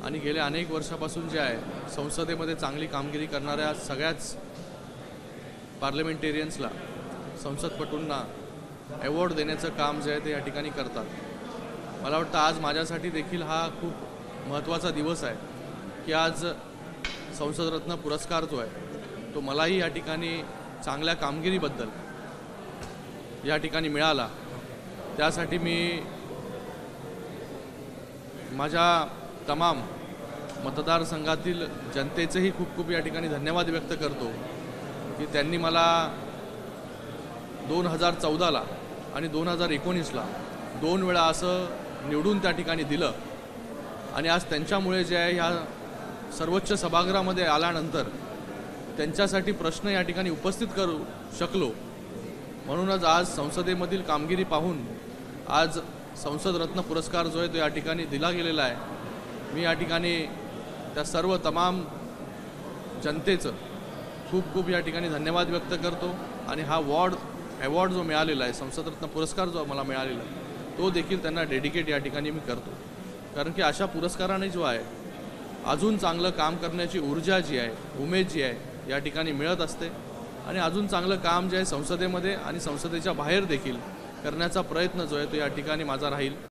आणि गेल्या अनेक वर्षापासून जे आहे संसदेमध्ये चांगली कामगिरी करणाऱ्या सगळ्याच पार्लमेंटेरियन्सला, संसदपटूंना अवॉर्ड देण्याचं काम जे आहे ते या ठिकाणी करतात। मला वाटतं आज माझ्यासाठी देखील हा खूप महत्त्वाचा दिवस आहे की आज संसदरत्न पुरस्कार जो आहे तो मलाही या ठिकाणी चांगल्या कामगिरीबद्दल या ठिकाणी मिळाला। त्यासाठी मी माझ्या तमाम मतदारसंघातील जनतेचेही खूप खूप या ठिकाणी धन्यवाद व्यक्त करतो की त्यांनी मला 2014ला आणि 2019ला 2 वेळा असं निवडून त्या ठिकाणी दिलं आणि आज त्यांच्यामुळे जे आहे ह्या सर्वोच्च सभागृहामध्ये आल्यानंतर त्यांच्यासाठी प्रश्न या ठिकाणी उपस्थित करू शकलो। म्हणूनच आज संसदेमधील कामगिरी पाहून आज संसदरत्न पुरस्कार जो आहे तो या ठिकाणी दिला गेलेला आहे। मी या ठिकाणी त्या सर्व तमाम जनतेचं खूप खूप या ठिकाणी धन्यवाद व्यक्त करतो आणि हा अवॉर्ड जो मिळालेला आहे, संसदरत्न पुरस्कार जो मला मिळालेला आहे तो देखील त्यांना डेडिकेट या ठिकाणी मी करतो। कारण की अशा पुरस्काराने जो आहे अजून चांगलं काम करण्याची ऊर्जा जी आहे, उमेद जी आहे या ठिकाणी मिळत असते आणि अजून चांगलं काम जे आहे संसदेमध्ये आणि संसदेच्या बाहेर देखील करण्याचा प्रयत्न जो आहे तो या ठिकाणी माझा राहील।